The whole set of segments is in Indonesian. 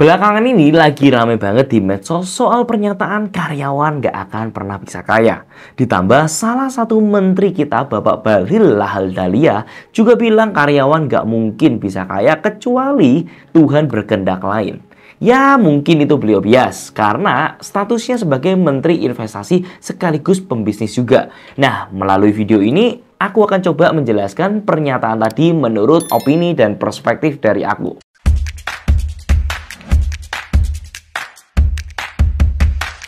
Belakangan ini lagi rame banget di medsos soal pernyataan karyawan gak akan pernah bisa kaya. Ditambah salah satu menteri kita Bapak Bahlil Lahadalia juga bilang karyawan gak mungkin bisa kaya kecuali Tuhan berkehendak lain. Ya mungkin itu beliau bias karena statusnya sebagai Menteri Investasi sekaligus pembisnis juga. Nah melalui video ini aku akan coba menjelaskan pernyataan tadi menurut opini dan perspektif dari aku.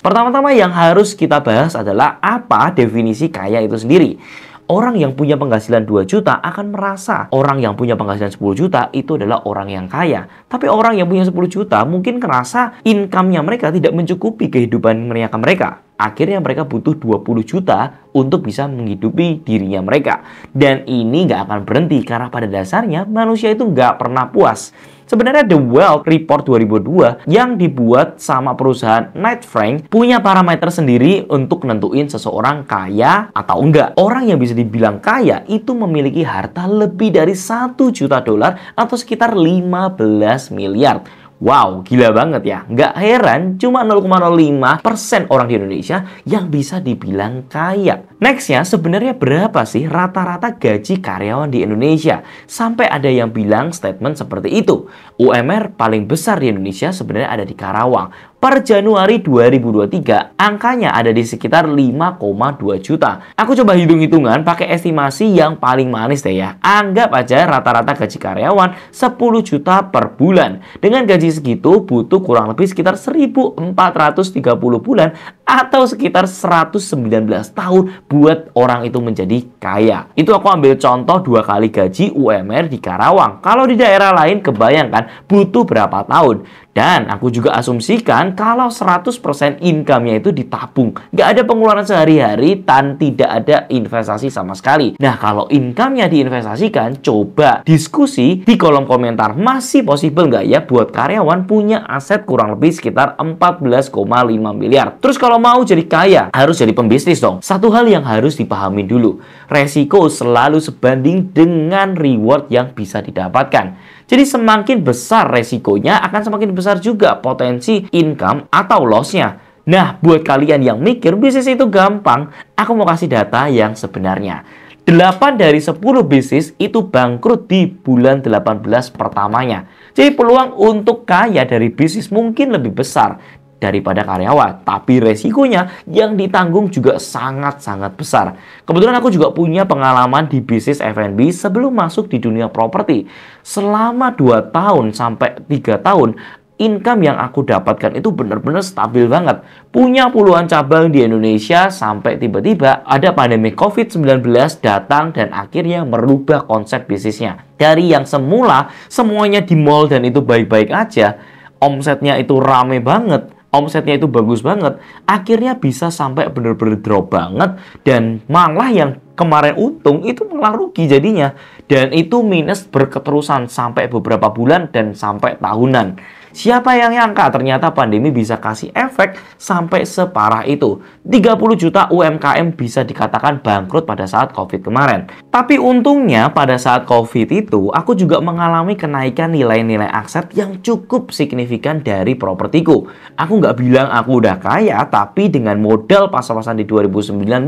Pertama-tama yang harus kita bahas adalah apa definisi kaya itu sendiri. Orang yang punya penghasilan 2 juta akan merasa orang yang punya penghasilan 10 juta itu adalah orang yang kaya. Tapi orang yang punya 10 juta mungkin ngerasa income-nya mereka tidak mencukupi kehidupan mereka. Akhirnya mereka butuh 20 juta untuk bisa menghidupi dirinya mereka. Dan ini nggak akan berhenti karena pada dasarnya manusia itu nggak pernah puas. Sebenarnya The Wealth Report 2002 yang dibuat sama perusahaan Knight Frank punya parameter sendiri untuk nentuin seseorang kaya atau enggak. Orang yang bisa dibilang kaya itu memiliki harta lebih dari 1 juta dolar atau sekitar 15 miliar. Wow, gila banget ya. Nggak heran cuma 0,05% orang di Indonesia yang bisa dibilang kaya. Nextnya, sebenarnya berapa sih rata-rata gaji karyawan di Indonesia? Sampai ada yang bilang statement seperti itu. UMR paling besar di Indonesia sebenarnya ada di Karawang. Per Januari 2023, angkanya ada di sekitar 5,2 juta. Aku coba hitung-hitungan pakai estimasi yang paling manis deh ya. Anggap aja rata-rata gaji karyawan 10 juta per bulan. Dengan gaji segitu butuh kurang lebih sekitar 1.430 bulan atau sekitar 119 tahun buat orang itu menjadi kaya. Itu aku ambil contoh 2 kali gaji UMR di Karawang. Kalau di daerah lain kebayangkan butuh berapa tahun. Dan aku juga asumsikan kalau 100% income-nya itu ditabung. Nggak ada pengeluaran sehari-hari dan tidak ada investasi sama sekali. Nah, kalau income-nya diinvestasikan, coba diskusi di kolom komentar. Masih possible nggak ya buat karyawan punya aset kurang lebih sekitar 14,5 miliar. Terus kalau mau jadi kaya, harus jadi pembisnis dong. Satu hal yang harus dipahami dulu. Resiko selalu sebanding dengan reward yang bisa didapatkan. Jadi semakin besar resikonya akan semakin besar juga potensi income atau loss-nya. Nah, buat kalian yang mikir bisnis itu gampang, aku mau kasih data yang sebenarnya. 8 dari 10 bisnis itu bangkrut di bulan 18 pertamanya. Jadi peluang untuk kaya dari bisnis mungkin lebih besar daripada karyawan, tapi resikonya yang ditanggung juga sangat-sangat besar. Kebetulan aku juga punya pengalaman di bisnis F&B sebelum masuk di dunia properti. Selama 2 tahun sampai 3 tahun, income yang aku dapatkan itu benar-benar stabil banget. Punya puluhan cabang di Indonesia sampai tiba-tiba ada pandemi COVID-19 datang dan akhirnya merubah konsep bisnisnya. Dari yang semula semuanya di mall dan itu baik-baik aja, omsetnya itu rame banget, omsetnya itu bagus banget, akhirnya bisa sampai bener-bener drop banget dan malah yang kemarin untung itu malah rugi jadinya. Dan itu minus berketerusan sampai beberapa bulan dan sampai tahunan. Siapa yang nyangka ternyata pandemi bisa kasih efek sampai separah itu. 30 juta UMKM bisa dikatakan bangkrut pada saat COVID kemarin. Tapi untungnya pada saat COVID itu aku juga mengalami kenaikan nilai-nilai aset yang cukup signifikan dari propertiku. Aku nggak bilang aku udah kaya, tapi dengan modal pas-pasan di 2019,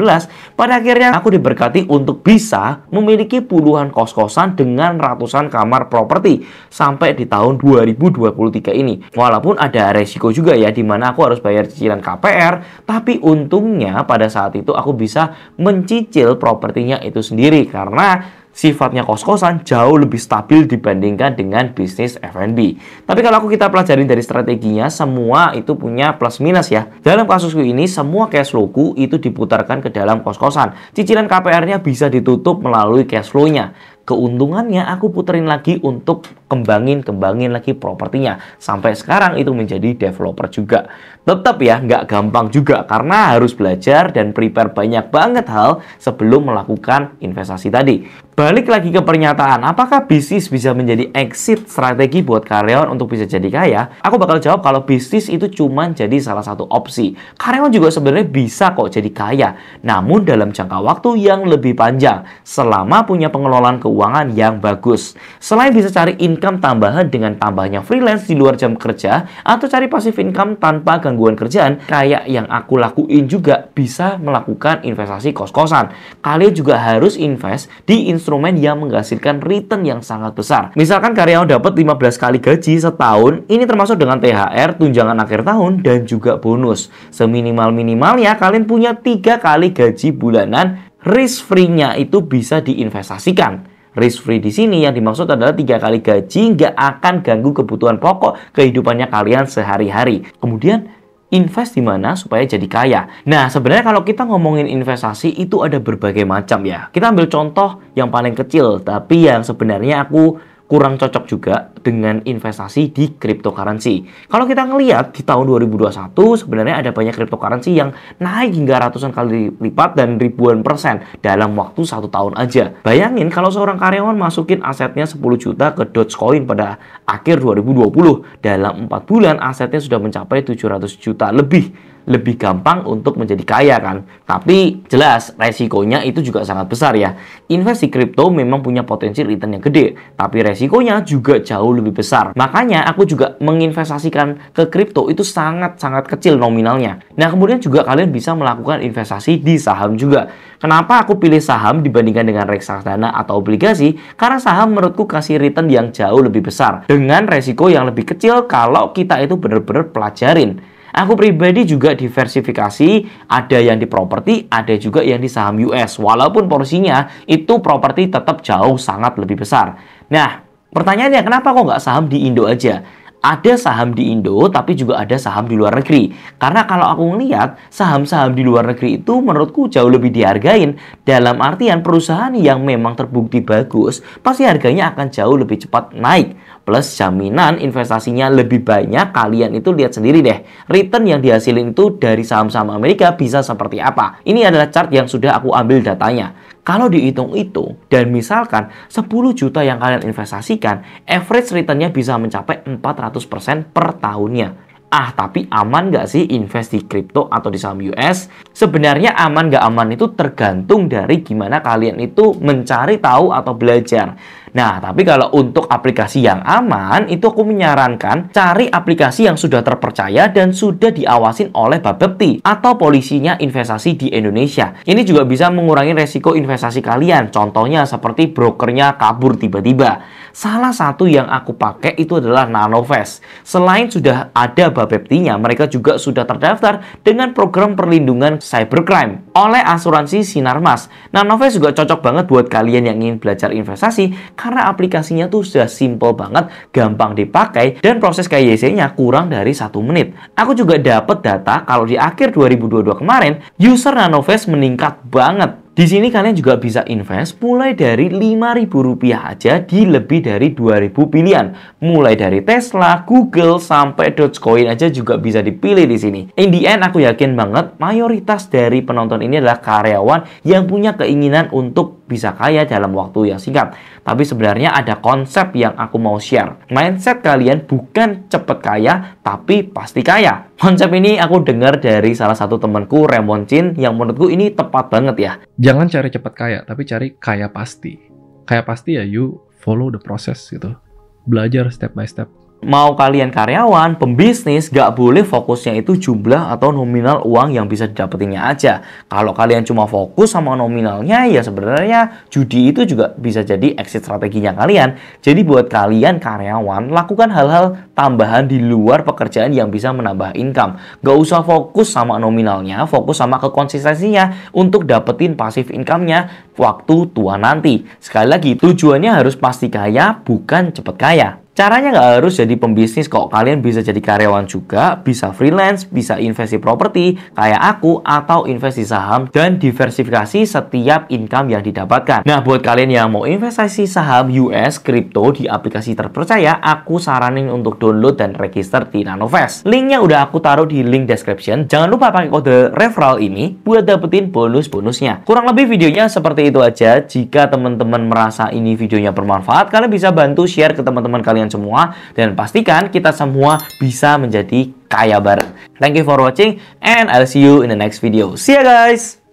pada akhirnya aku diberkati untuk bisa memiliki puluhan kos-kosan dengan ratusan kamar properti sampai di tahun 2023 ini. Walaupun ada resiko juga ya, di mana aku harus bayar cicilan KPR, tapi untungnya pada saat itu aku bisa mencicil propertinya itu sendiri karena sifatnya kos-kosan jauh lebih stabil dibandingkan dengan bisnis F&B. Tapi kalau kita pelajarin dari strateginya, semua itu punya plus minus ya. Dalam kasusku ini, semua cash flow-ku itu diputarkan ke dalam kos-kosan. Cicilan KPR-nya bisa ditutup melalui cash flow-nya. Keuntungannya aku puterin lagi untuk kembangin lagi propertinya. Sampai sekarang itu menjadi developer juga. Tetap ya, nggak gampang juga karena harus belajar dan prepare banyak banget hal sebelum melakukan investasi tadi. Balik lagi ke pernyataan, apakah bisnis bisa menjadi exit strategi buat karyawan untuk bisa jadi kaya? Aku bakal jawab kalau bisnis itu cuma jadi salah satu opsi. Karyawan juga sebenarnya bisa kok jadi kaya, namun dalam jangka waktu yang lebih panjang. Selama punya pengelolaan keuangan keuangan yang bagus. Selain bisa cari income tambahan dengan tambahnya freelance di luar jam kerja atau cari passive income tanpa gangguan kerjaan, kayak yang aku lakuin juga bisa melakukan investasi kos-kosan. Kalian juga harus invest di instrumen yang menghasilkan return yang sangat besar. Misalkan karyawan dapat 15 kali gaji setahun, ini termasuk dengan THR, tunjangan akhir tahun, dan juga bonus. Seminimal-minimalnya kalian punya 3 kali gaji bulanan, risk free-nya itu bisa diinvestasikan. Risk free di sini yang dimaksud adalah 3 kali gaji nggak akan ganggu kebutuhan pokok kehidupannya kalian sehari-hari. Kemudian invest di mana supaya jadi kaya. Nah, sebenarnya kalau kita ngomongin investasi itu ada berbagai macam ya. Kita ambil contoh yang paling kecil, tapi yang sebenarnya aku kurang cocok juga dengan investasi di cryptocurrency. Kalau kita ngelihat di tahun 2021 sebenarnya ada banyak cryptocurrency yang naik hingga ratusan kali lipat dan ribuan persen dalam waktu 1 tahun aja. Bayangin kalau seorang karyawan masukin asetnya 10 juta ke Dogecoin pada akhir 2020, dalam 4 bulan asetnya sudah mencapai 700 juta lebih. Lebih gampang untuk menjadi kaya kan? Tapi jelas resikonya itu juga sangat besar ya. Invest di kripto memang punya potensi return yang gede, tapi resikonya juga jauh lebih besar. Makanya aku juga menginvestasikan ke kripto itu sangat-sangat kecil nominalnya. Nah, kemudian juga kalian bisa melakukan investasi di saham juga. Kenapa aku pilih saham dibandingkan dengan reksadana atau obligasi? Karena saham menurutku kasih return yang jauh lebih besar dengan resiko yang lebih kecil kalau kita itu benar-benar pelajarin. Aku pribadi juga diversifikasi, ada yang di properti, ada juga yang di saham US. Walaupun porsinya itu properti tetap jauh sangat lebih besar. Nah, pertanyaannya kenapa kok nggak saham di Indo aja? Ada saham di Indo, tapi juga ada saham di luar negeri. Karena kalau aku ngelihat, saham-saham di luar negeri itu menurutku jauh lebih dihargain. Dalam artian perusahaan yang memang terbukti bagus, pasti harganya akan jauh lebih cepat naik. Plus jaminan investasinya lebih banyak, kalian itu lihat sendiri deh. Return yang dihasilin itu dari saham-saham Amerika bisa seperti apa. Ini adalah chart yang sudah aku ambil datanya. Kalau dihitung-hitung, dan misalkan 10 juta yang kalian investasikan, average return-nya bisa mencapai 400% per tahunnya. Tapi aman nggak sih invest di kripto atau di saham US? Sebenarnya aman nggak aman itu tergantung dari gimana kalian itu mencari tahu atau belajar. Nah, tapi kalau untuk aplikasi yang aman, itu aku menyarankan cari aplikasi yang sudah terpercaya dan sudah diawasin oleh Bapepti atau polisinya investasi di Indonesia. Ini juga bisa mengurangi resiko investasi kalian. Contohnya seperti brokernya kabur tiba-tiba. Salah satu yang aku pakai itu adalah Nanovest. Selain sudah ada Bapeptinya, mereka juga sudah terdaftar dengan program perlindungan cybercrime oleh asuransi Sinarmas. Nanovest juga cocok banget buat kalian yang ingin belajar investasi karena aplikasinya tuh sudah simple banget, gampang dipakai, dan proses KYC-nya kurang dari 1 menit. Aku juga dapat data kalau di akhir 2022 kemarin, user Nanovest meningkat banget. Di sini kalian juga bisa invest mulai dari Rp5.000 aja di lebih dari 2.000 pilihan. Mulai dari Tesla, Google, sampai Dogecoin aja juga bisa dipilih di sini. In the end, aku yakin banget mayoritas dari penonton ini adalah karyawan yang punya keinginan untuk bisa kaya dalam waktu yang singkat. Tapi sebenarnya ada konsep yang aku mau share. Mindset kalian bukan cepet kaya, tapi pasti kaya. Konsep ini aku dengar dari salah satu temanku, Raymond Chin, yang menurutku ini tepat banget ya. Jangan cari cepat kaya, tapi cari kaya pasti. Kaya pasti ya you follow the process gitu. Belajar step by step. Mau kalian karyawan, pembisnis, gak boleh fokusnya itu jumlah atau nominal uang yang bisa didapetinnya aja. Kalau kalian cuma fokus sama nominalnya, ya sebenarnya judi itu juga bisa jadi exit strateginya kalian. Jadi buat kalian karyawan, lakukan hal-hal tambahan di luar pekerjaan yang bisa menambah income. Gak usah fokus sama nominalnya, fokus sama kekonsistensinya untuk dapetin passive income-nya waktu tua nanti. Sekali lagi, tujuannya harus pasti kaya, bukan cepet kaya. Caranya nggak harus jadi pembisnis kok. Kalian bisa jadi karyawan juga, bisa freelance, bisa investasi properti kayak aku, atau investasi saham dan diversifikasi setiap income yang didapatkan. Nah, buat kalian yang mau investasi saham US, kripto di aplikasi terpercaya, aku saranin untuk download dan register di Nanovest. Linknya udah aku taruh di link description. Jangan lupa pakai kode referral ini buat dapetin bonus-bonusnya. Kurang lebih videonya seperti itu aja. Jika teman-teman merasa ini videonya bermanfaat, kalian bisa bantu share ke teman-teman kalian semua, dan pastikan kita semua bisa menjadi kaya bareng. Thank you for watching and I'll see you in the next video. See ya guys.